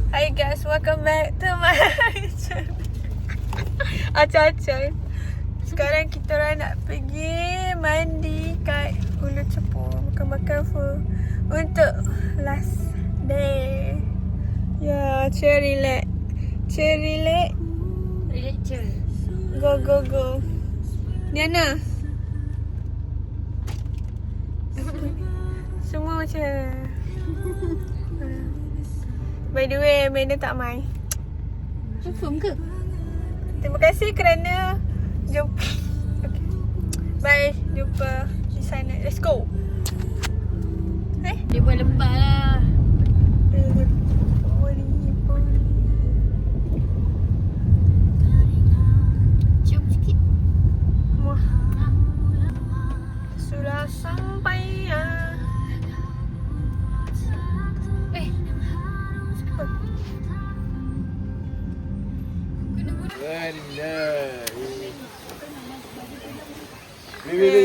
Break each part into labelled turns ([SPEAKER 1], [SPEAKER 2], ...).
[SPEAKER 1] Hi guys, welcome back to my channel. Acah-acah. Sekarang kita orang nak pergi mandi kat Ulu Cepu, makan-makan food untuk last day. Ya, chill relax. Chill relax.
[SPEAKER 2] Relax chill.
[SPEAKER 1] Go go go. Diana. Semua macam by the way, Amanda tak main.
[SPEAKER 2] Confirm ke?
[SPEAKER 1] Terima kasih kerana jumpa. Okay. Bye. Jumpa di sana. Let's go.
[SPEAKER 2] Dia buat lembab lah. Cium sikit.
[SPEAKER 1] Wah. Sudah sampai ya.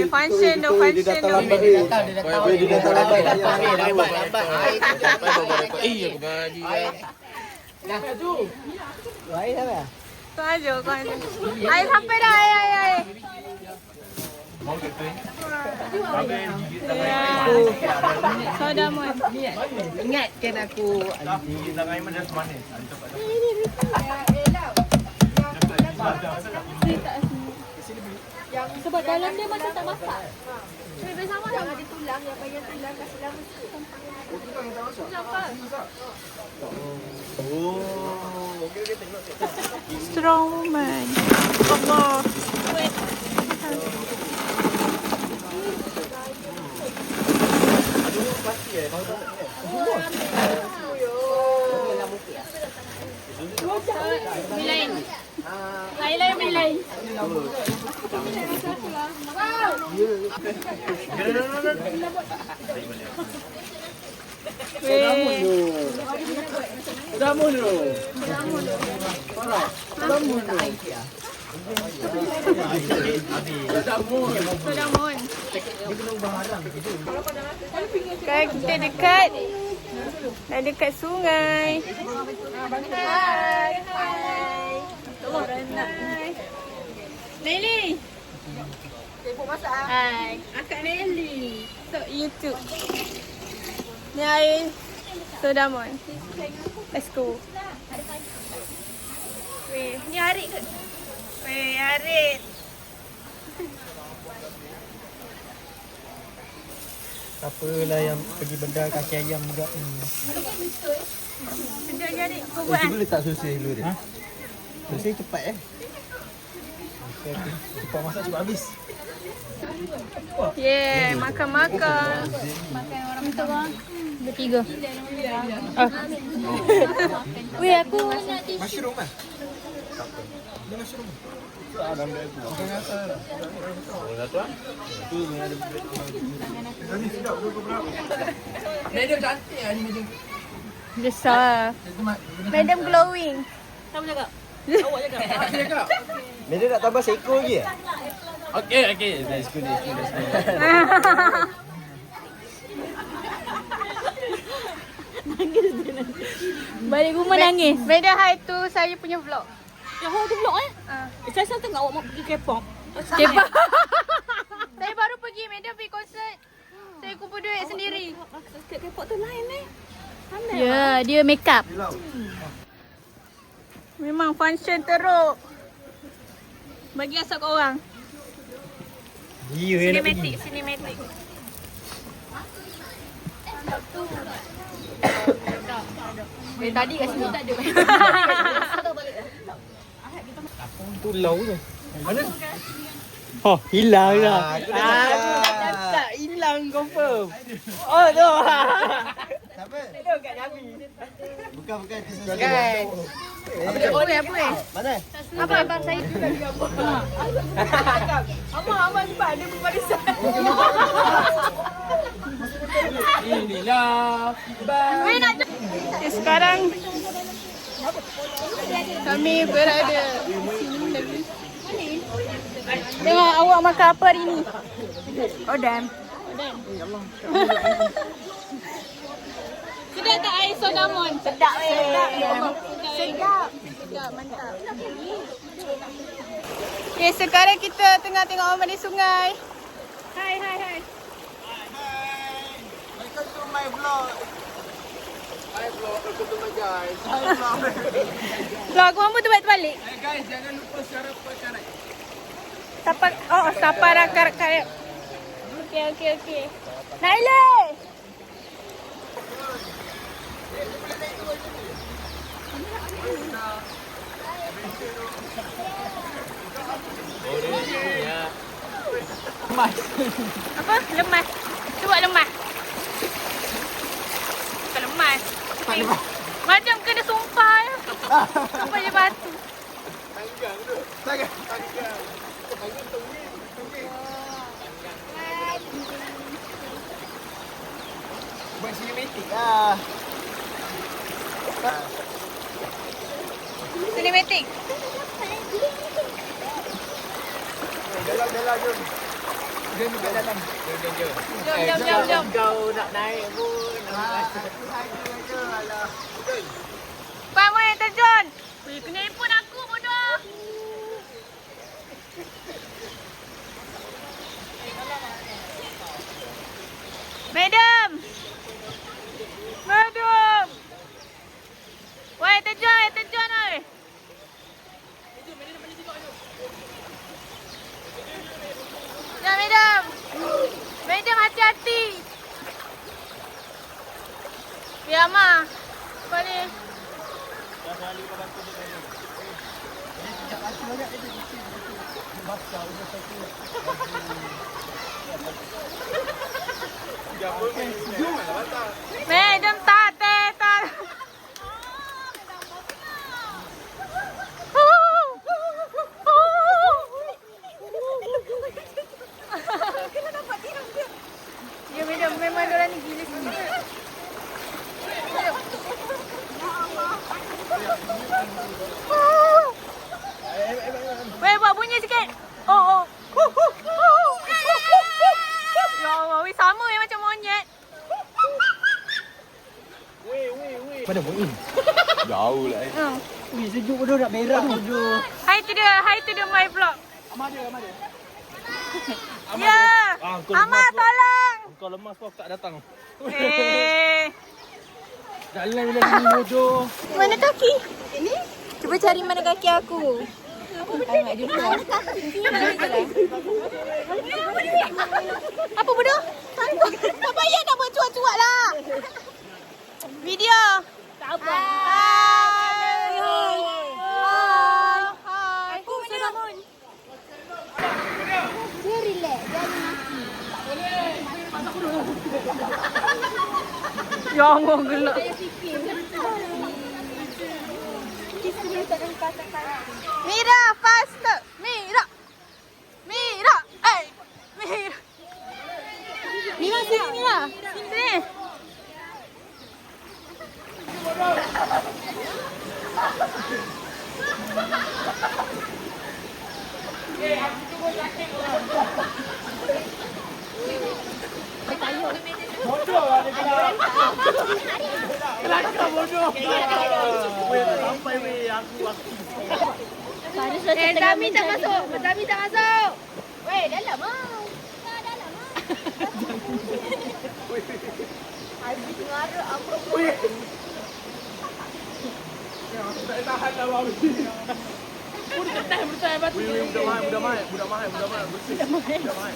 [SPEAKER 1] Function dah, function dah.
[SPEAKER 3] Dia datang lambat. Aku bagi. Dah tu. Air dah.
[SPEAKER 1] Tu aja kau. Air sampai dah, air. Sodamon.
[SPEAKER 3] Ingatkan aku.
[SPEAKER 4] Gigi tangan Aiman dah semanis.
[SPEAKER 2] Sebab dalam dia macam tak masak.
[SPEAKER 1] Lebih sama dah. Ada tulang, yang banyak tulang kasih dalam
[SPEAKER 4] Oh, okey tengok.
[SPEAKER 1] strong woman. Allah.
[SPEAKER 2] Bilain. Lain bilain.
[SPEAKER 1] Sodamon. Sekarang kita dekat sungai. Hai. Nelly. Hai. Akak Nelly. So YouTube. Ni air Sodamon. Let's go. Weh, ni Arit ke? Weh, Arit.
[SPEAKER 3] Apalah yang pergi benda kaki ayam juga.
[SPEAKER 1] Sejak jadi kau buat kan?
[SPEAKER 3] Cuba letak susu dulu dia. Susu cepat Cepat masak cepat habis.
[SPEAKER 1] Yeah, makan-makan.
[SPEAKER 2] Makan orang minta bang. Bertiga. Weh, aku nak tisu.
[SPEAKER 3] Mushroom kan? Ini mushroom. Ada ambil aku. Bukan asal. Oh, tu ah. Tu yang ada. Tadi sedap tu berapa? Medium cantik ah ni medium.
[SPEAKER 1] Besar. Madam glowing.
[SPEAKER 2] Kamu cakap?
[SPEAKER 3] Awak cakap. Medium nak tambah seekor lagi ah? Okey. Let's go.
[SPEAKER 1] Balik rumah nangis. Madam hi tu saya punya vlog.
[SPEAKER 2] Yang awak tu vlog Saya tengok awak mau pergi K-pop.
[SPEAKER 1] K-pop. Saya baru pergi, Madam pergi konsert. Saya kumpul duit sendiri.
[SPEAKER 2] K-pop tu lain
[SPEAKER 1] Ya, dia make up. Memang function teruk. Bagi asap kat orang. Cinematic.
[SPEAKER 2] Tadi kat sini tak ada.
[SPEAKER 3] Tu lau tu. Mana? Oh, hilang dah. Tak hilang confirm. Oh, tu. Siapa? Itu kat Nabi. Bukan.
[SPEAKER 1] Apa?
[SPEAKER 3] Mana?
[SPEAKER 1] Apa abang saya tu lagi gambar. Abang cepat ada berbarisan.
[SPEAKER 3] Inilah.
[SPEAKER 1] Weh nak. Sekarang kami berada. Tengok awak makan apa hari ni? Odam.
[SPEAKER 2] Sedap tak air sonamon?
[SPEAKER 1] Sedap Sedap. Sedap, mantap. Okay, sekarang kita tengah tengok orang mandi sungai.
[SPEAKER 2] Hai.
[SPEAKER 3] Welcome to my vlog. Hi vlog, welcome to my guys. Hi vlog.
[SPEAKER 1] Vlog mampu tu balik.
[SPEAKER 3] Hey guys, jangan lupa share perkara.
[SPEAKER 1] Sapara karak. Okay. Naila. Apa? Lemas. Cuba lemas. Bukan lemas. Macam kena sumpah. Sumpah je batu.
[SPEAKER 3] Tanggang. Buat sinematik lah.
[SPEAKER 1] Cinematic.
[SPEAKER 3] Dalam jom. Jom kat dalam.
[SPEAKER 1] Jom.
[SPEAKER 3] Kau nak naik pun. Alah.
[SPEAKER 1] Pak Moy terjun. Weh, kena handphone aku bodoh. Madam. Weh, terjun oi. Ya, madam. Madam, hati-hati. Ya, Ma. Boleh. Madam tak. Ya, madam, memang diorang ni gila sini. Weh, buat bunyi sikit. Oh. Ya Allah, weh sama macam monyet.
[SPEAKER 3] Mana Muin? Jauh lah.
[SPEAKER 4] Ui, sejuk bodoh nak merah bodoh.
[SPEAKER 1] Hai tu dia my vlog.
[SPEAKER 3] Amat dia.
[SPEAKER 1] Ya. Amat tolong.
[SPEAKER 3] Kau lemas kau tak datang.
[SPEAKER 4] Jalan bila sini bodoh.
[SPEAKER 1] Mana kaki? Ini? Cuba cari mana kaki aku. Tengok dulu lah. Apa bodoh? Tak payah nak buat cuak-cuak lah. Video.
[SPEAKER 2] Tak apa.
[SPEAKER 1] Hai. Aku sonamon.
[SPEAKER 5] Dia relax, dia ada mati.
[SPEAKER 1] Ya Allah, gelap. Mira, faster. Mira. Mira. Mira, sini Mira. Sini.
[SPEAKER 3] Bodoh lah dia gelap. Kelakar bodoh. Weh, tak sampai weh. Aku.
[SPEAKER 1] Zami tak masuk. Weh, dalam ah. Habis ngarut apa pun.
[SPEAKER 3] Aku tak tahan lah babi.
[SPEAKER 2] Bertahan batu.
[SPEAKER 3] Weh, budak mahal. Bersih. Budak mahal.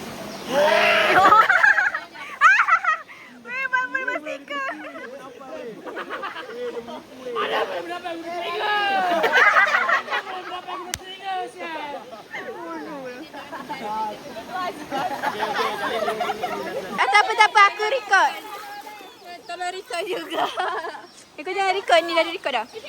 [SPEAKER 1] Weh, boleh bersika.
[SPEAKER 2] Ada berapa guna telinga? Berapa guna telinga sial?
[SPEAKER 1] Tak apa, aku record. Tolong record juga. Kau jangan record ni, dah record dah. Okay,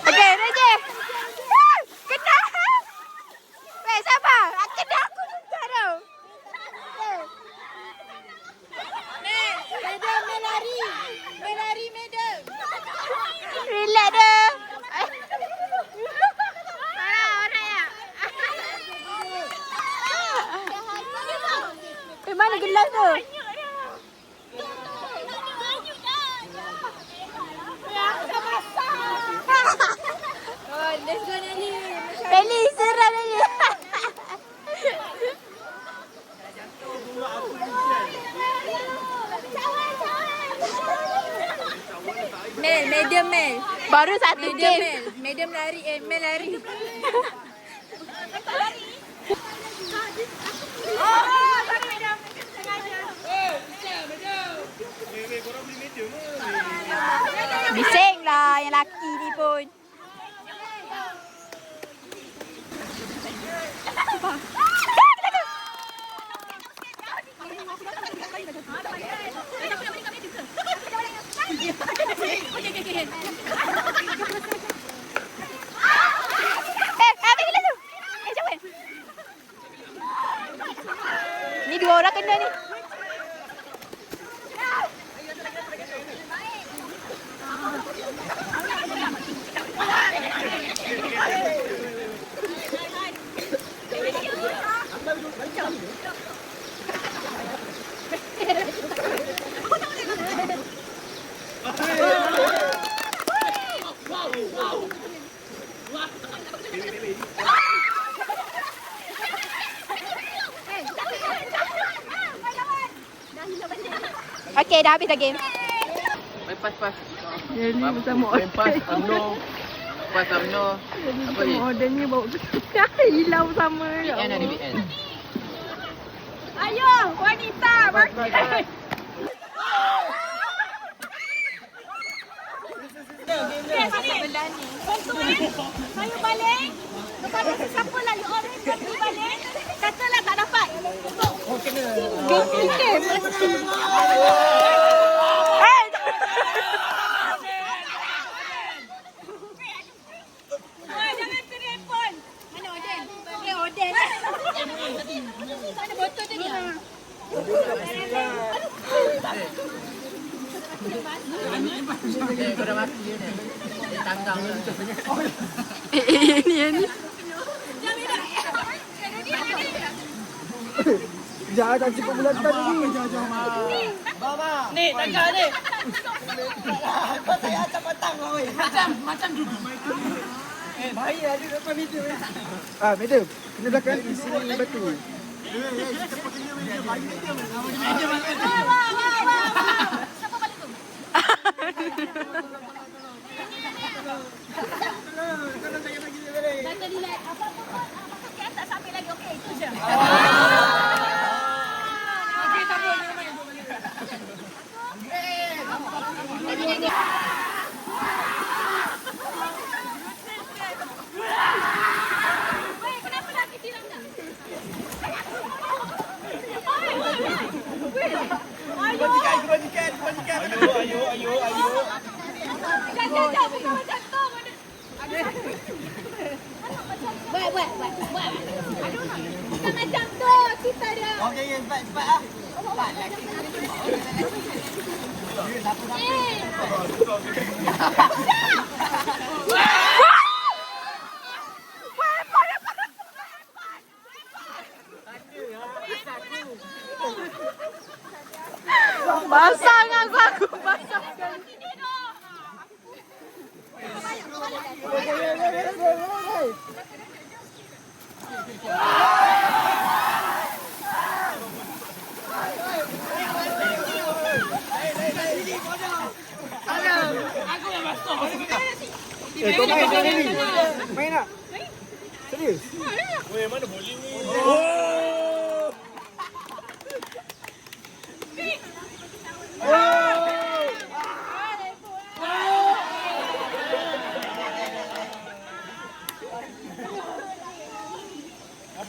[SPEAKER 1] okay, Raja. Kena. Weh, sabar. Kena aku juga tau. Madam, melari, madam. Relax dah. Salah orang ya. Mana gelas tu? Peli seram ni. Mel, medium Mel. Baru satu game. Medium lari, Mel lari. Bising lah yang laki ni pun. Ni dua orang kena ni. Okey, dah habis dah game.
[SPEAKER 3] Pas.
[SPEAKER 1] Jadi bersama
[SPEAKER 3] Pas Amno. Pas Amno. Apa ni?
[SPEAKER 1] order ni bawa ke hilang sama.
[SPEAKER 3] BN ada BN.
[SPEAKER 1] Ayo, wanita bangkit.
[SPEAKER 5] Saya balik. Kepada sesiapa lah you orang yang pergi balik. Katalah tak dapat. Jangan telefon. Mana Oden? Oden. Tak ada botol tadi.
[SPEAKER 3] Kau dah mati je ni. Dia tanggang je.
[SPEAKER 1] Ni.
[SPEAKER 4] Jangan tak cukup bulan tadi.
[SPEAKER 2] Ni, tangga ni.
[SPEAKER 3] Macam juga.
[SPEAKER 4] Bahaya ada depan meja. Madam. Kena belakang di sini batu.
[SPEAKER 5] Siapa balik tu? Kata dia apa-apa pakai tak sampai lagi. Okey, itu je.
[SPEAKER 2] Okey, tak boleh.
[SPEAKER 5] Weh, kenapa lagi tilam dah?
[SPEAKER 3] Ayo.
[SPEAKER 5] Jangan bukan macam tu. Buat. Aduh, bukan macam tu. Kita dia.
[SPEAKER 4] Okey, cepat ah.
[SPEAKER 1] Basah dengan aku basah sekali.
[SPEAKER 4] Kau main sini ni. Main tak? Serius?
[SPEAKER 3] Weh, mana boleh ni?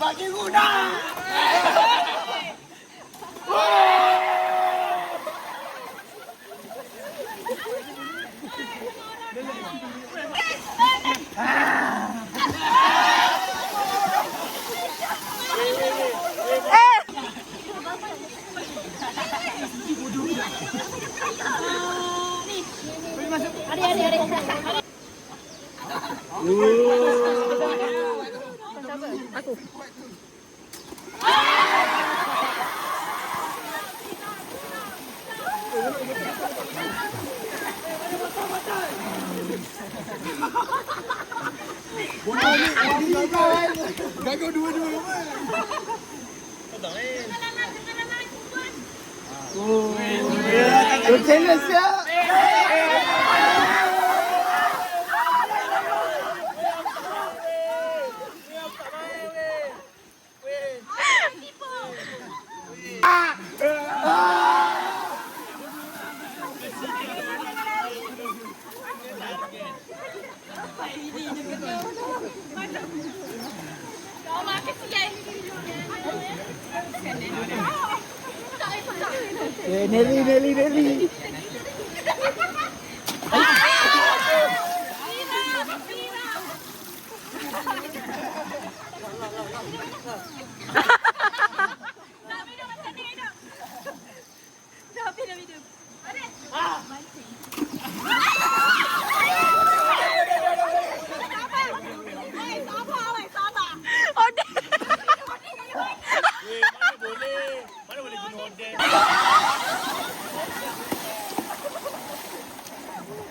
[SPEAKER 4] Bagi guna.
[SPEAKER 1] Aku.
[SPEAKER 4] Lu challenge ya. Nelly.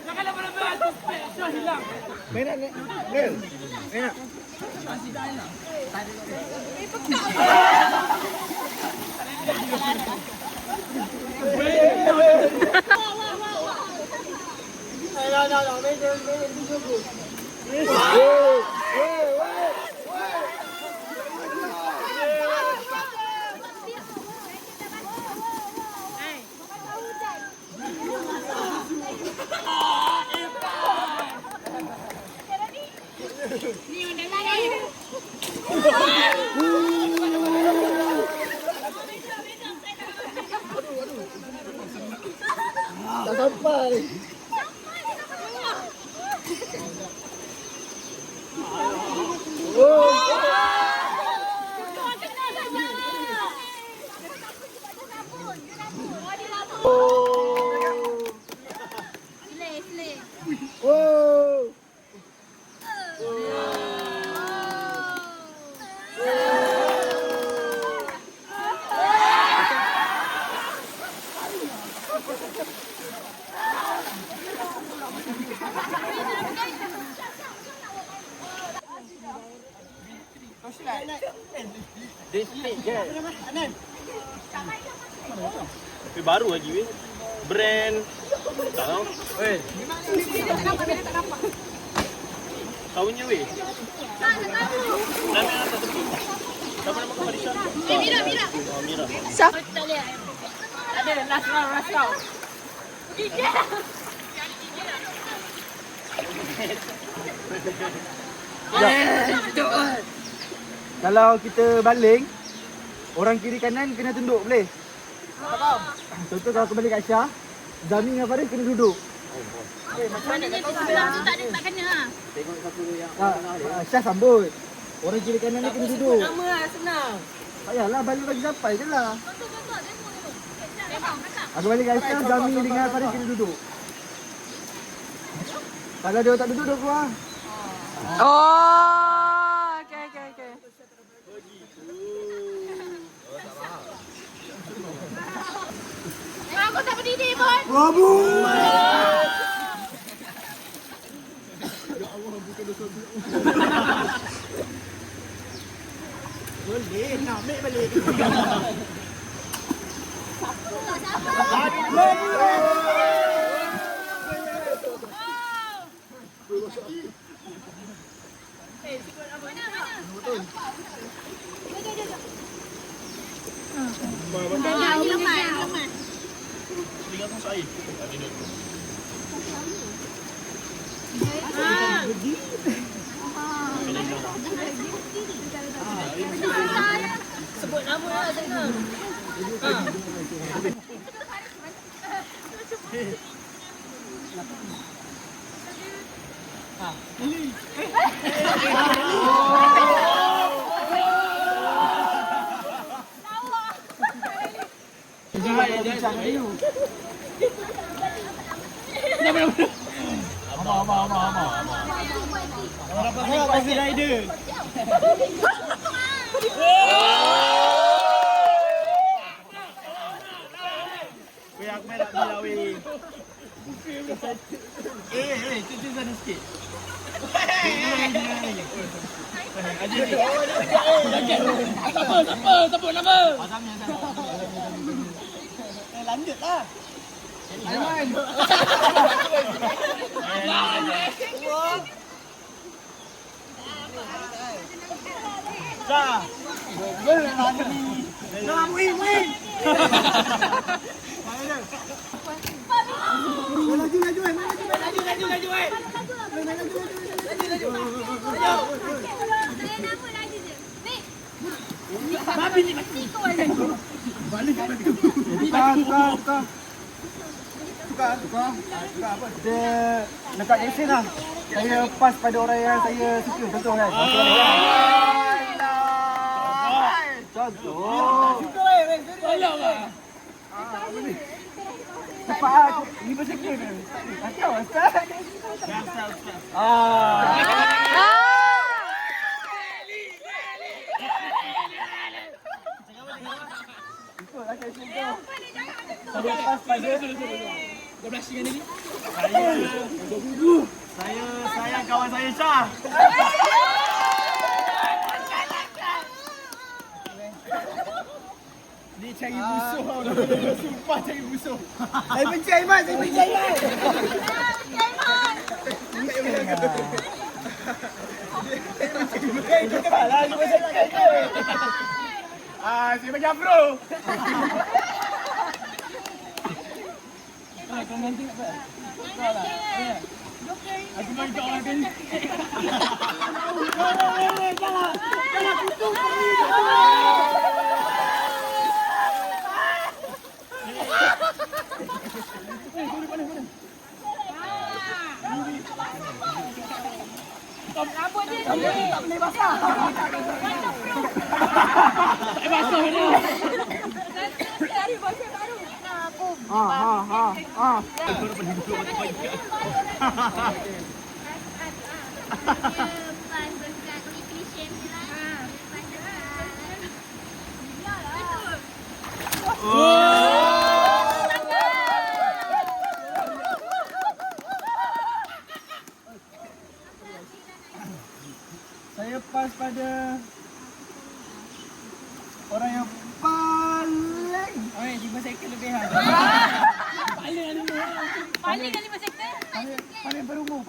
[SPEAKER 2] Jangan lama-lama. Dah hilang.
[SPEAKER 4] Main nak Nel. Main nak. Tak sampai. Oh.
[SPEAKER 3] Baru lagi weh. Brand. Tak tahu. Weh. Kawannya weh. Nama atas tepi. Siapa nama kau Marisha?
[SPEAKER 5] Mira.
[SPEAKER 3] Oh, Mira.
[SPEAKER 1] Siapa?
[SPEAKER 2] Ada last round.
[SPEAKER 4] Kalau kita baling, orang kiri kanan kena tunduk boleh? Contoh kalau kembali kat Syah, Zami dengan Faris kena duduk.
[SPEAKER 5] Tak kena.
[SPEAKER 4] Syah sambut. Orang kiri kanan ni kena duduk.
[SPEAKER 2] Nama lah senang.
[SPEAKER 4] Tak payahlah, balik bagi sampai je lah. Aku balik kat Syah, Zami dengan Faris kena duduk. Kalau dia tak duduk, dia keluar.
[SPEAKER 1] Oh, okay.
[SPEAKER 5] Aku tak berdiri pun.
[SPEAKER 4] Babu! Boleh, nak ambil balik.
[SPEAKER 5] Lemas.
[SPEAKER 3] Tinggal tunggu air. Tadi duduk.
[SPEAKER 2] Sebut nama lah senang.
[SPEAKER 4] Tengok Coffee Rider. Weh, aku main nak bila weh. Cuci sana sikit.
[SPEAKER 2] Siapa nama?
[SPEAKER 4] Lanjutlah. Dah. Dah, Muin. Tukar apa? Dia dekat lesen lah. Saya pas pada orang yang saya suka, contoh kan. Contoh. Cepat aku 5 second je. Kacau Ustaz. Ikutlah saya contoh. Saya pas pada
[SPEAKER 2] Dah blushing kan ni?
[SPEAKER 4] saya sayang kawan saya Syah. Dia cari musuh. Sumpah cari musuh. Saya benci Aiman. Kita balas 5 second je. Saya bagi bro.
[SPEAKER 2] Kau nanti apa? Aku main kau orang ni.
[SPEAKER 4] Jangan kutuk kami.
[SPEAKER 5] Rambut dia tak boleh basah.
[SPEAKER 2] Tak basah ni.
[SPEAKER 5] Cari baju baru. Aku.
[SPEAKER 4] Saya pas pada orang yang paling.
[SPEAKER 2] Oi, 5 second lebih ha. Paling ada ni.
[SPEAKER 5] Paling kali 5 sektor.
[SPEAKER 4] Paling berumur.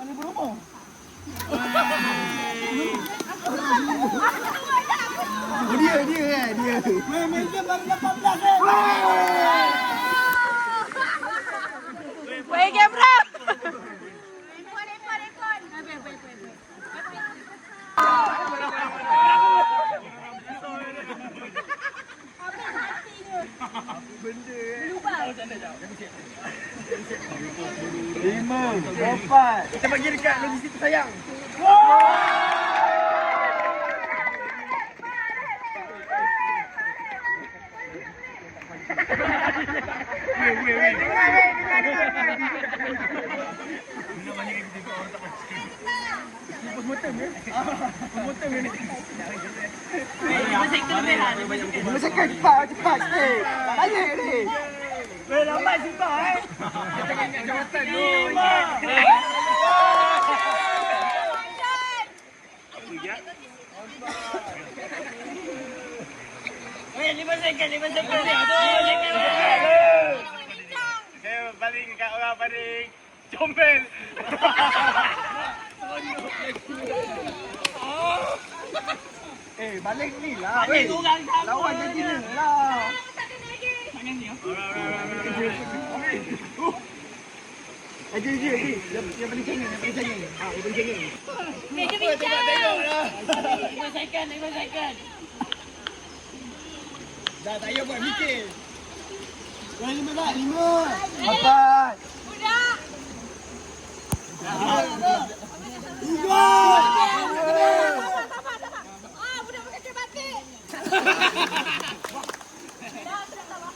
[SPEAKER 4] Dia. Meja baru 18 eh.
[SPEAKER 1] Wei kamera.
[SPEAKER 5] Rekod.
[SPEAKER 4] Lima, 4. Kita bagi dekat logistik sayang. Cepat sikit. Tak banyak ni. Lambat simpan Kita ingat jawatan tu.
[SPEAKER 2] 5 second ni.
[SPEAKER 3] Saya balik kat orang paling comel.
[SPEAKER 4] Balik ni lah. Lawan janji ni lah. Aji. Yang paling cengeng.
[SPEAKER 5] Meja bincang.
[SPEAKER 2] 5 second.
[SPEAKER 4] Dah tak payah buat mikir. 5 tak? 5. 4.
[SPEAKER 5] Budak. Budak pakai cermin batik.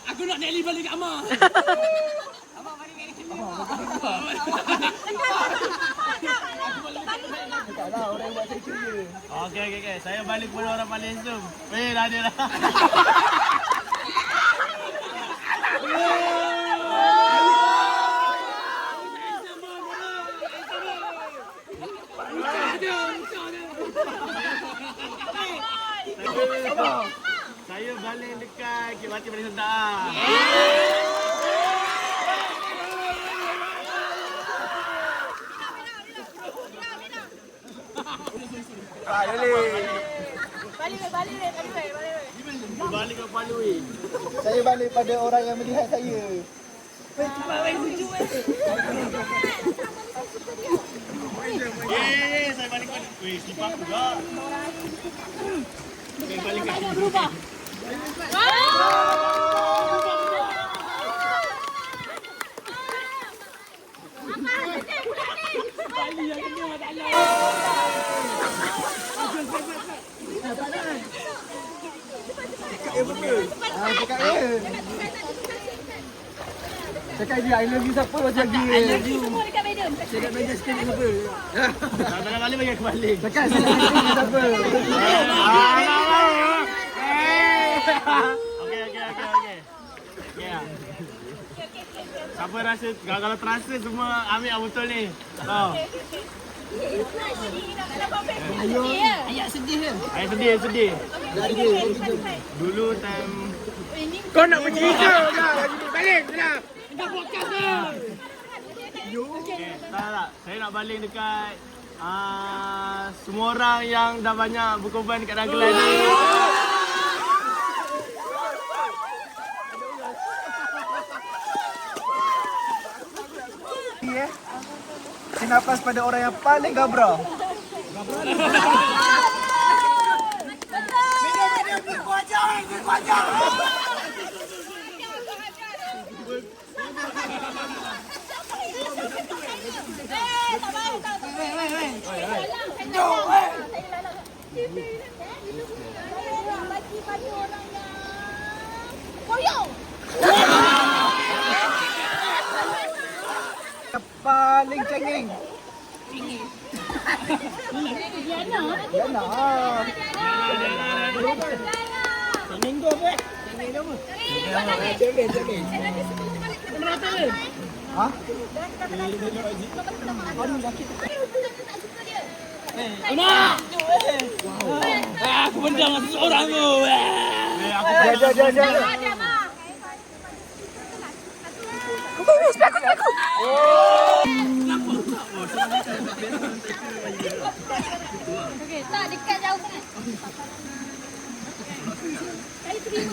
[SPEAKER 2] Aku nak Nelly balik kat Amar.
[SPEAKER 4] Taklah orang buat saya ceria.
[SPEAKER 3] Okey. Saya balik kepada orang paling zoom. Dah ada lah. makan, kek mati paling sedap. Balik ke Palui.
[SPEAKER 4] Saya balik pada orang yang melihat saya.
[SPEAKER 3] Saya balik pada. Weh, sifat juga. Saya balik ke
[SPEAKER 5] Banyak berubah.
[SPEAKER 4] Cakap dia. Cakap dia, I love you siapa macam lagi.
[SPEAKER 5] I love you. Semua dekat medium.
[SPEAKER 4] Cakap meja sekali siapa.
[SPEAKER 3] Dalam balik bagi aku balik.
[SPEAKER 4] Cakap saya lagi siapa.
[SPEAKER 3] Okey. Siapa rasa, kalau terasa semua ambil yang betul ni. Tahu.
[SPEAKER 5] Ayat sedih ke?
[SPEAKER 3] Ayah sedih. Dulu time
[SPEAKER 1] Kau nak pergi ke? Balik dah.
[SPEAKER 3] tak. Saya nak baling dekat semua orang yang dah banyak berkorban dekat dalam kelas ni.
[SPEAKER 4] Nafas pada orang yang paling gabra. Paling cengeng. Diana. Minggu apa? Cengeng. Hah?
[SPEAKER 2] Aku bendang seorang tu.
[SPEAKER 4] Jangan.
[SPEAKER 5] Okey, tak dekat jauh sangat. Saya terima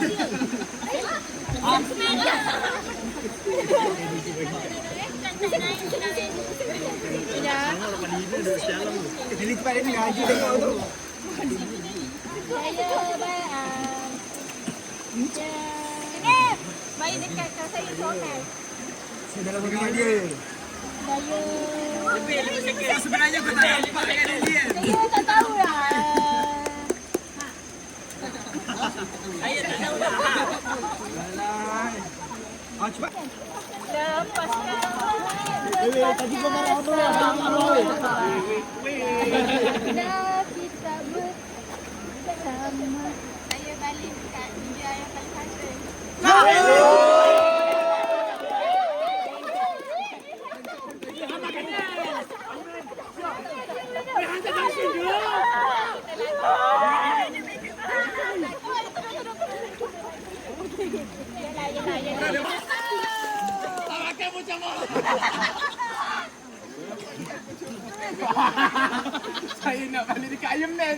[SPEAKER 5] dia.
[SPEAKER 4] Jadi cepat ni haji tengok tu.
[SPEAKER 5] Bayi dekat kau saya seorang.
[SPEAKER 4] Saya dalam rumah dia.
[SPEAKER 3] Sebenarnya kau tak nampak dengan dia.
[SPEAKER 5] Saya tak tahu lah.
[SPEAKER 4] Cepat.
[SPEAKER 5] Tadi kau marah apa? Kita bersama. Saya balik dekat India yang paling kata.
[SPEAKER 3] Saya nak balik dekat Iron Man.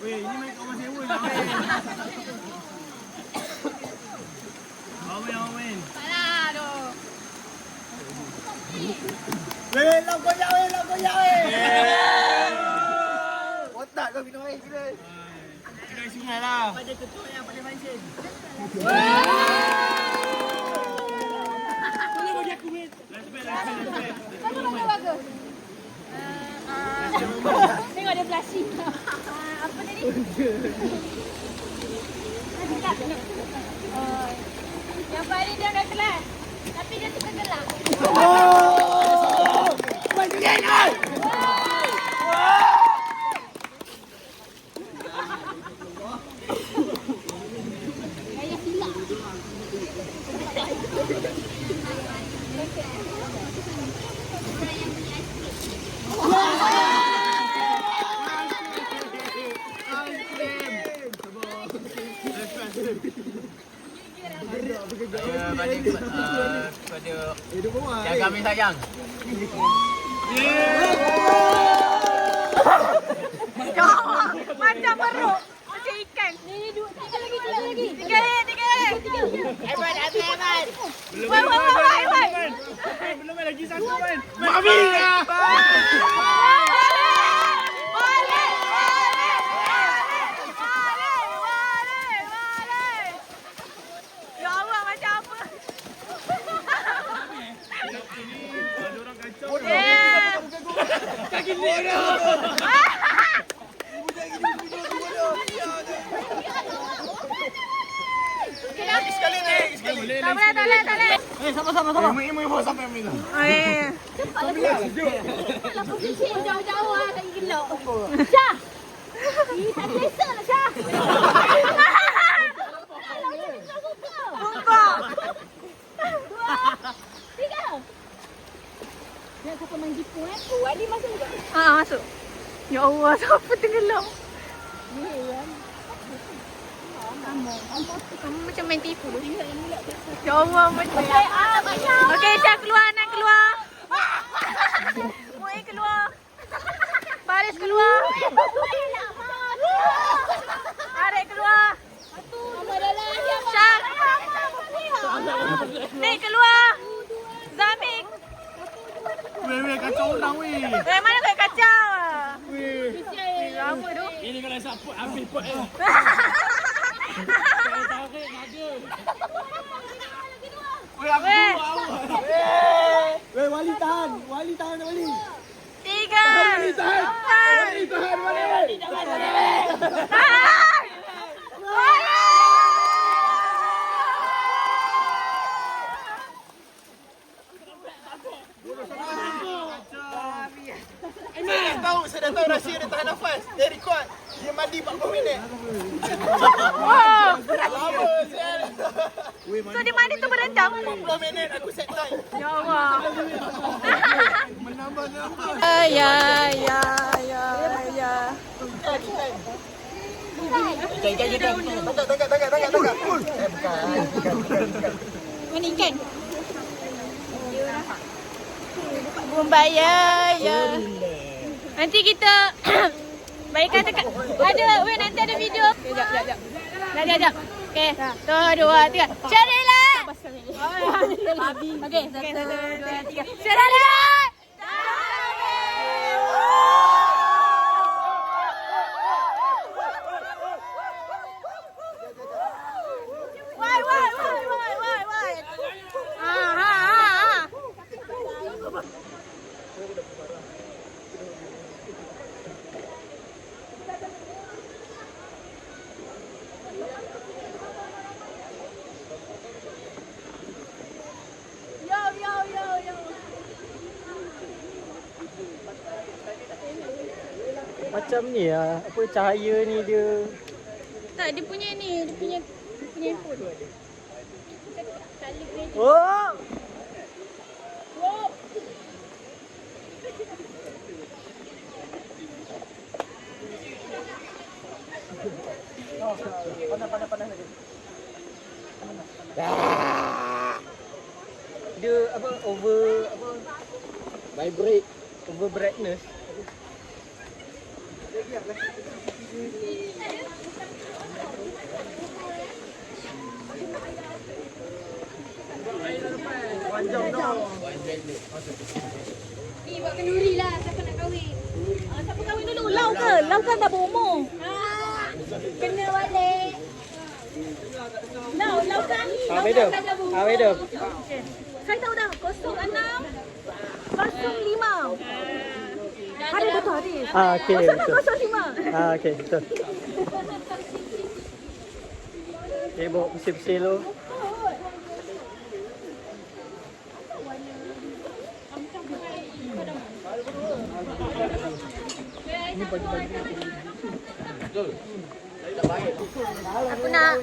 [SPEAKER 3] Weh, ini main kat rumah sewa je. Awak main.
[SPEAKER 5] Salah tu.
[SPEAKER 4] Weh, nak goyak weh. Otak kau minum air kira.
[SPEAKER 3] Dekat sungai lah.
[SPEAKER 4] Pada ketua yang paling mancing.
[SPEAKER 5] Bagus. Tengok dia blushing. Apa tadi? Yang paling dia kat kelas. Tapi dia suka gelak. Gaya silap.
[SPEAKER 3] Saya balik kepada yang kami sayang.
[SPEAKER 1] Macam perut. Macam ikan.
[SPEAKER 5] Ni dua, tiga lagi.
[SPEAKER 1] Tiga.
[SPEAKER 5] Evan.
[SPEAKER 1] Wai.
[SPEAKER 2] Belum lagi satu kan. Mami.
[SPEAKER 1] Ya Allah, macam apa?
[SPEAKER 2] Kaki dia.
[SPEAKER 3] Sekali.
[SPEAKER 1] Tak boleh.
[SPEAKER 4] Sama-sama.
[SPEAKER 3] Ibu sampai minum.
[SPEAKER 5] Lah posisi jauh-jauh lah lagi gelap. Syah. Tak selesa lah Syah.
[SPEAKER 1] Bungkuk.
[SPEAKER 5] 2, 3. Nak siapa main jipu Wadi masuk juga.
[SPEAKER 1] Masuk. Ya Allah, siapa tenggelam? Kamu macam main tipu. Ya Allah, macam. Okey, Syah keluar, nak keluar. Mu'i keluar. Baris keluar. Arek keluar. Syah. Nek keluar. Zamik.
[SPEAKER 2] Weh, kacau orang weh.
[SPEAKER 1] Mana kau kacau? Lama tu.
[SPEAKER 2] Ini kalau siapa habis pot Saya tarik naga.
[SPEAKER 1] Weh.
[SPEAKER 4] Weh, Wali tahan. Wali.
[SPEAKER 1] 3.
[SPEAKER 2] Tahan.
[SPEAKER 3] Saya dah tahu rahsia dia tahan nafas. Dia record. Dia mandi 40 minit.
[SPEAKER 1] Wow.
[SPEAKER 3] Lama sial.
[SPEAKER 1] So di mana tu berendam?
[SPEAKER 3] 40 minit aku set time.
[SPEAKER 1] Ya Allah.
[SPEAKER 3] Menambah.
[SPEAKER 1] Ya.
[SPEAKER 3] Tangkap.
[SPEAKER 1] Mana ikan? Bumbaya ya. Nanti kita baikkan dekat. Weh nanti ada video. Sekejap. Okey. 1, 2, 3. Syarilah. Okey. 1, 2, 3. Syarilah. Why. Yo.
[SPEAKER 4] Macam ni lah. Apa cahaya ni dia.
[SPEAKER 1] Tak, dia punya handphone.
[SPEAKER 4] Oh! Panas lagi. Dia over brightness. Panjang dah.
[SPEAKER 5] Ni buat kenduri lah siapa nak kahwin. Siapa kahwin dulu? Lau ke? Lau kan dah berumur. Kena balik. Lau kan?
[SPEAKER 4] Madam.
[SPEAKER 5] Saya tahu dah 06 05. Hari betul hari.
[SPEAKER 4] Okey.
[SPEAKER 5] 06 05.
[SPEAKER 4] Okey, betul. Okay, bawa pusing-pusing dulu.
[SPEAKER 1] Aku nak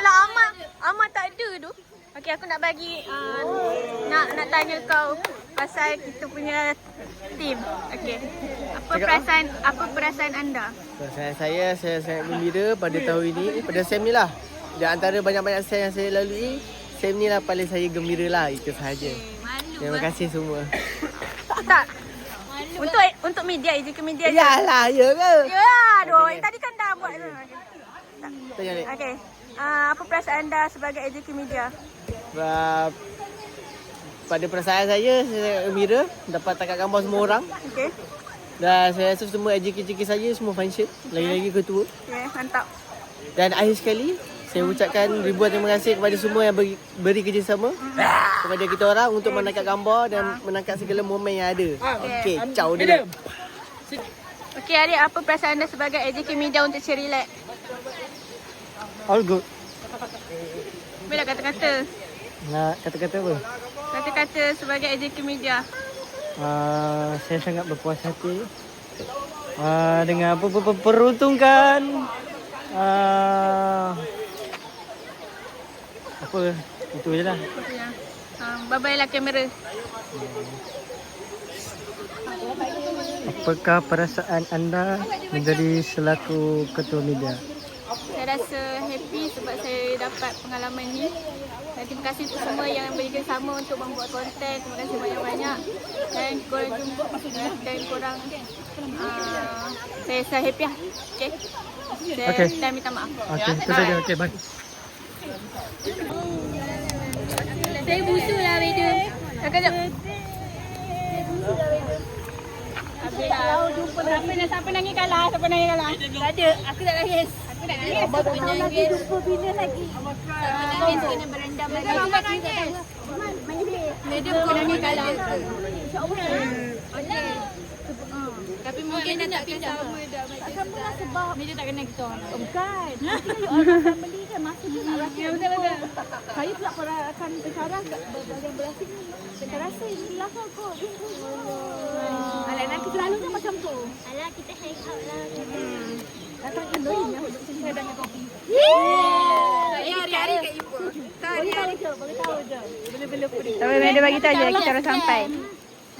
[SPEAKER 1] lah Amat tak ada tu. Okey, aku nak bagi nak tanya kau pasal kita punya team. Okey. Apa perasaan anda?
[SPEAKER 3] Saya sangat gembira pada tahun ini, pada SEM ni lah.
[SPEAKER 6] Di antara banyak-banyak SEM yang saya lalui, SEM ni lah paling saya gembira lah. Itu sahaja. Terima kasih semua.
[SPEAKER 1] Tak. Untuk media, EJK Media.
[SPEAKER 6] Yalah, ya ke?
[SPEAKER 1] Ya, aduh. Tadi kan dah buat tu.
[SPEAKER 6] Tanya ni.
[SPEAKER 1] Okey. Apa perasaan anda sebagai EJK Media?
[SPEAKER 6] Pada perasaan saya gembira dapat tangkap gambar semua orang.
[SPEAKER 1] Okey.
[SPEAKER 6] Dan saya rasa semua EJK saya semua function. Lagi-lagi ketua.
[SPEAKER 1] Okey, mantap.
[SPEAKER 6] Dan akhir sekali, saya ucapkan ribuan terima kasih kepada semua yang beri kerjasama kepada kita orang untuk menangkap gambar dan menangkap segala momen yang ada. Okey, ciao dia.
[SPEAKER 1] Okey, Arif, apa perasaan anda sebagai EJK Media untuk Cherry Lab?
[SPEAKER 4] All good.
[SPEAKER 1] Bila kata-kata?
[SPEAKER 4] Nak kata-kata apa?
[SPEAKER 1] Kata-kata sebagai EJK Media.
[SPEAKER 4] Saya sangat berpuas hati dengan peruntungan apa itu je lah.
[SPEAKER 1] Bye-bye lah kamera.
[SPEAKER 4] Apakah perasaan anda menjadi selaku ketua media?
[SPEAKER 1] Saya rasa happy sebab saya dapat pengalaman ni. Dan terima kasih untuk semua yang bekerjasama untuk membuat konten. Terima kasih banyak-banyak. Dan korang jumpa dan korang saya happy lah. Okay. Saya minta maaf.
[SPEAKER 4] Okey, itu saja. Okey, bye.
[SPEAKER 5] Saya busu lah video.
[SPEAKER 1] Sekejap.
[SPEAKER 5] Siapa nangis kalah? Tak ada. Aku tak nangis. Aku tak nangis. Siapa nangis? Jumpa bina lagi. Siapa nangis kena berendam lagi. Siapa nangis? Media bukan nangis kalah. InsyaAllah. Okey. Tapi mungkin dia tak sama dah. Tak sama lah sebab media tak kenal kita orang. Bukan. Mungkin orang akan beli kan masa tu nak rasa. Betul-betul. Saya pula akan bersyarah kat bahagian belah sini. Saya rasa ini belakang kot. Alah, nanti selalunya macam tu. Alah, kita hang out lah. Datang Indoin yang duduk sini ada dengan kopi. Saya hari-hari kat Ipoh. Hari-hari je, bagi tahu je. Bela-bela pun.
[SPEAKER 1] Tapi media bagi tahu je kita dah sampai.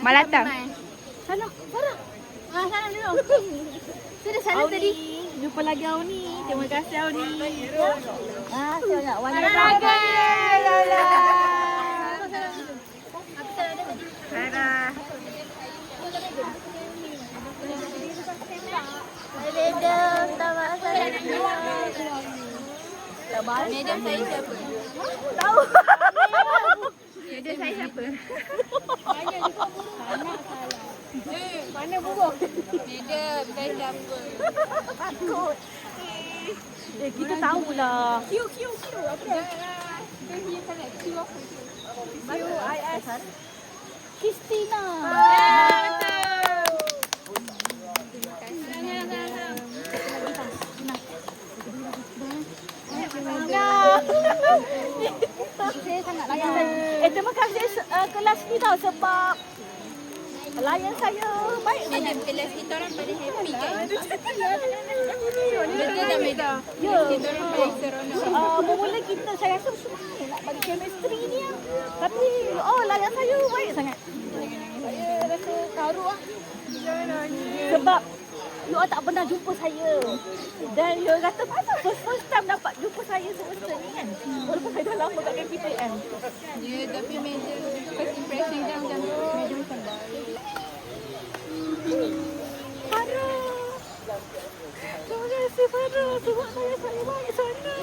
[SPEAKER 1] Malatang.
[SPEAKER 5] Salam, Farah. Salam dulu. Saya dah salam tadi. Jumpa lagi Auni. Terima kasih Auni. Saya nak warna bagai. Media saya siapa? Tahu.
[SPEAKER 1] Media saya siapa?
[SPEAKER 5] Mana buruk? Media saya siapa? Takut. Kita tahulah. Q. Apa? Dia sangat Q apa? QIS. Kristina.
[SPEAKER 1] Betul.
[SPEAKER 5] Saya sangat layan. Terima kasih kelas ni tau sebab layan saya baik sangat. Kelas kita orang paling happy kan? Betul tak Meda? Ya. Kita orang paling seronok. Bermula kita saya rasa semangat nak bagi chemistry ni lah. Tapi layan saya baik sangat. Saya rasa terharu lah. Sebab you tak pernah jumpa saya. Dan you kata mana first time dapat jumpa saya semasa ni kan. Walaupun saya dah lama kat KPM. Ya, tapi media first impression dia macam media macam baik. Farah. Terima kasih Farah. Sebab saya baik sana.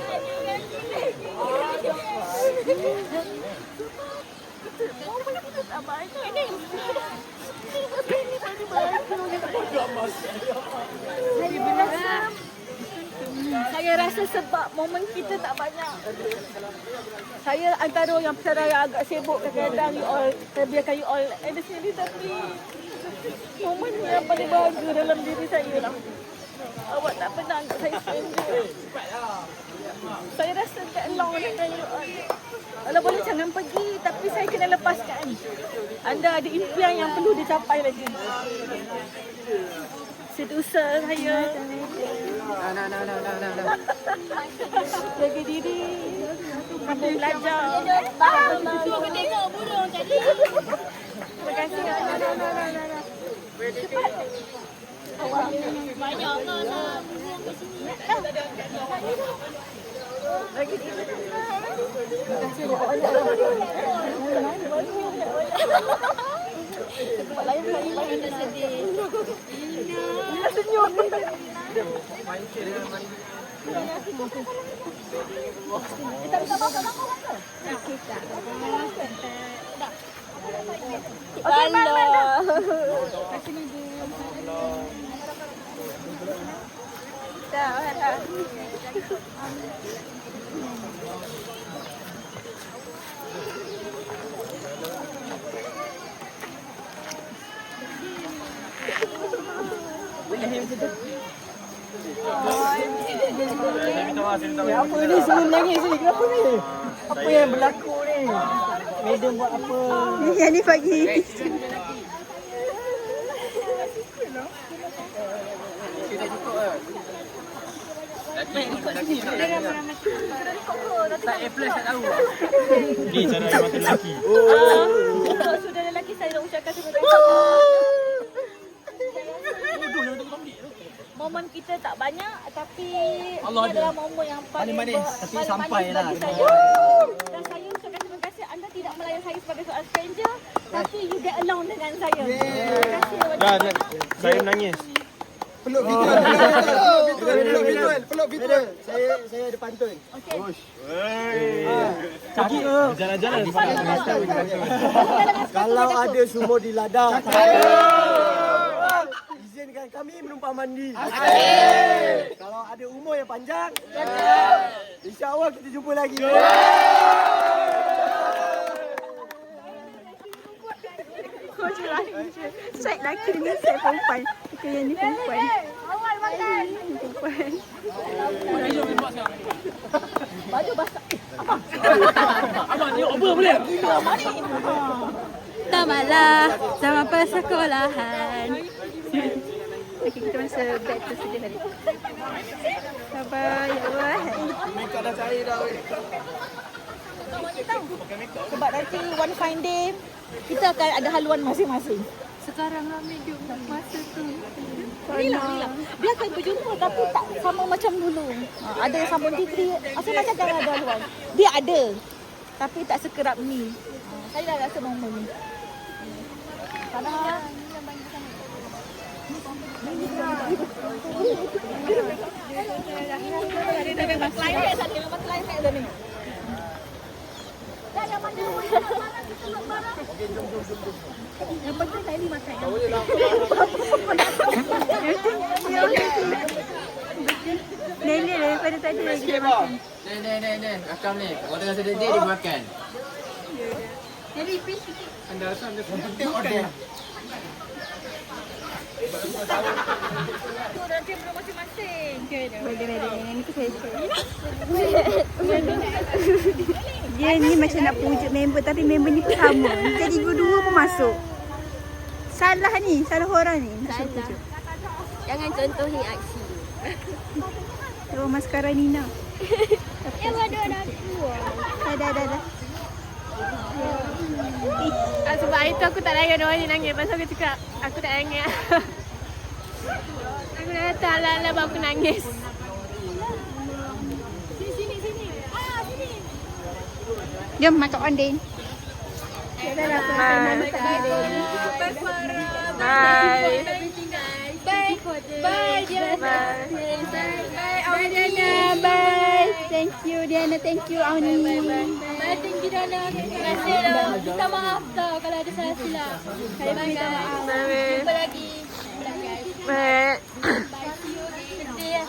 [SPEAKER 5] Sebab kita tak baik kan. Saya rasa sebab momen kita tak banyak. Saya antara orang pesara yang agak sibuk kadang-kadang saya biarkan you all ada sini tapi momen yang paling bahagia dalam diri saya lah. Awak tak pernah anggap saya stranger. Saya rasa get along dengan you all. Kalau boleh jangan pergi tapi saya kena lepaskan. Anda ada impian yang perlu dicapai lagi. Sedusa saya. Jaga diri. Kamu belajar. Aku tengok burung tadi. Terima kasih. Cepat. Banyak lah burung ke sini.
[SPEAKER 6] Apa ni semua menangis ni? Kenapa ni? Apa yang berlaku ni? Madam buat apa?
[SPEAKER 1] Yang ni pagi.
[SPEAKER 2] Tak apply tak tahu.
[SPEAKER 3] Ni cara dia mata lelaki.
[SPEAKER 5] Sudah lelaki saya nak ucapkan terima kasih. Momen kita tak banyak tapi ini adalah momen yang paling
[SPEAKER 6] Manis-manis, tapi sampai lah.
[SPEAKER 5] bagi saya. Dan saya ucapkan terima kasih anda tidak melayan saya sebagai seorang stranger tapi you get along dengan saya. Terima kasih banyak.
[SPEAKER 3] Saya menangis.
[SPEAKER 4] Peluk visual. Peluk visual.
[SPEAKER 6] Saya ada pantun.
[SPEAKER 5] Okey.
[SPEAKER 6] Pergi ke?
[SPEAKER 3] Jalan-jalan.
[SPEAKER 6] Kalau ada sumur di ladang, izinkan kami menumpang mandi. Kalau ada umur yang panjang, insya-Allah kita jumpa lagi.
[SPEAKER 1] Kau je lagi je. Set lelaki dengan set perempuan. Okay, yang ni perempuan.
[SPEAKER 5] Awal makan.
[SPEAKER 1] Ni perempuan.
[SPEAKER 5] Baju basah.
[SPEAKER 2] Abang ni over boleh?
[SPEAKER 1] Tamatlah zaman persekolahan. Okay, kita masa back to sedih balik. Sabar, ya Allah.
[SPEAKER 6] Makeup dah cair dah.
[SPEAKER 5] Sebab nanti one fine day kita akan ada haluan masing-masing.
[SPEAKER 1] Sekarang lah medium masa tu.
[SPEAKER 5] Inilah. Dia akan berjumpa tapi tak sama macam dulu. Ada yang sambung degree. Asal macam kan ada haluan. Dia ada. Tapi tak sekerap ni. Saya dah rasa normal ni. Padahal dia memang climax tadi. Memang climax dah ni. Dah yang mana kita nak barang. Yang penting saya ni makan.
[SPEAKER 1] Nenek daripada tadi lagi dia makan.
[SPEAKER 7] Ni. Rakam ni. Orang tengah sedih dia makan.
[SPEAKER 1] Jadi fish sikit.
[SPEAKER 5] Tu nanti belum masing-masing.
[SPEAKER 1] Boleh. Yang ni tu saya suka. Dia ni macam nak pujuk member tapi member ni pun sama. Jadi dua-dua pun masuk. Salah ni, salah orang ni. Nak suruh pujuk.
[SPEAKER 5] Jangan contohi aksi.
[SPEAKER 1] Oh, maskara Nina.
[SPEAKER 5] Yang ada dua.
[SPEAKER 1] Dah.
[SPEAKER 8] Sebab itu aku tak layan orang ni nangis. Pasal aku cakap aku tak nangis. Aku dah kata ala-ala baru aku nangis.
[SPEAKER 5] Sini. Sini.
[SPEAKER 1] Jom masuk ondin. Bye.
[SPEAKER 5] Bye Diana. Bye Diana. Bye. Thank you Diana. Thank you Auni. Bye. Thank you Diana. Terima kasih lah. Minta maaf tau kalau ada salah silap. Saya minta maaf. Jumpa lagi.
[SPEAKER 1] Bye.
[SPEAKER 5] Bye. See you again. Sedih lah.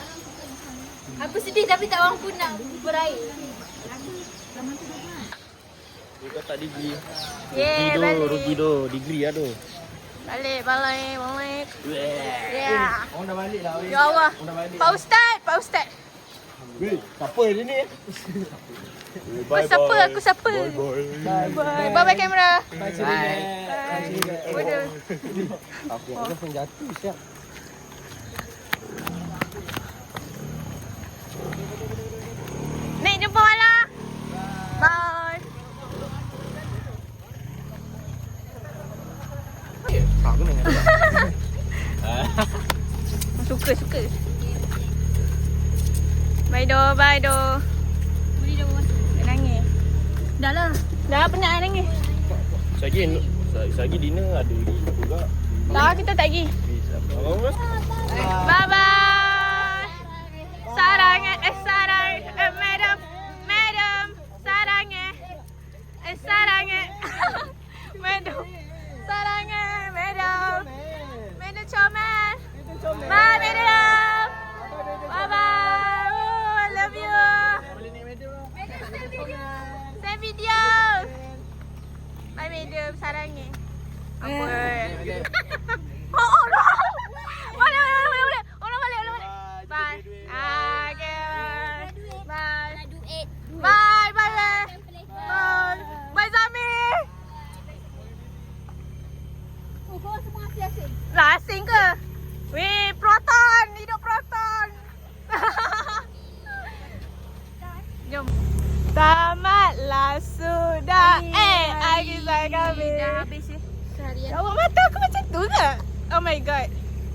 [SPEAKER 5] Aku sedih tapi tak mampu nak berair.
[SPEAKER 3] Kau tak degree.
[SPEAKER 1] Balik.
[SPEAKER 3] Degree lah tu.
[SPEAKER 1] Balik. Ya.
[SPEAKER 6] Orang dah balik lah.
[SPEAKER 1] Ya Allah. Pak Ustaz.
[SPEAKER 6] Weh, siapa dia ni?
[SPEAKER 1] Aku siapa? Bye kamera.
[SPEAKER 6] Bye.
[SPEAKER 1] Bodoh.
[SPEAKER 6] Aku pun jatuh siap.
[SPEAKER 1] Nek jumpa Wala. Bye. Suka. Bye do.
[SPEAKER 5] Dah lah.
[SPEAKER 8] Dah penat nangis.
[SPEAKER 3] Sagi dinner ada juga.
[SPEAKER 8] Dah kita tak pergi. Bye bye. Sarang madam. Sarang madam. Sarang madam. Madam comel. Bye madam. Bye bye. Oh, I love you. Send video. Bye madam. Sarang apa? Oh no. Boleh. Orang balik. Bye. Okay. Bye. Bye. Bye Zami.
[SPEAKER 5] Kau semua asing-asing.
[SPEAKER 8] Lah asing ke? Weh, Proton. Hidup Proton. Jom. Tamatlah sudah. Kisah kami.
[SPEAKER 5] Dah habis seharian.
[SPEAKER 8] Awak mata aku macam tu ke? Oh my god.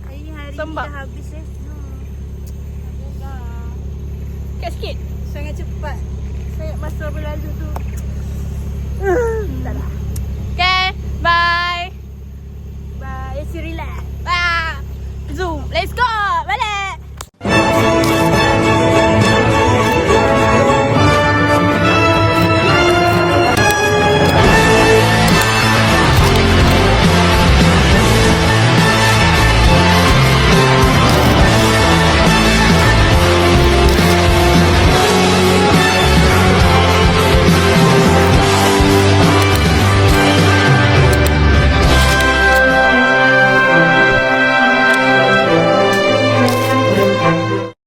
[SPEAKER 5] Hari
[SPEAKER 8] Sembab.
[SPEAKER 5] dah habis
[SPEAKER 8] Sikit sikit.
[SPEAKER 5] Sangat cepat. Sangat masa berlalu tu.
[SPEAKER 8] Tak lah. Okay, bye.
[SPEAKER 5] Bye. Relax.
[SPEAKER 8] Bye. Zoom. Let's go.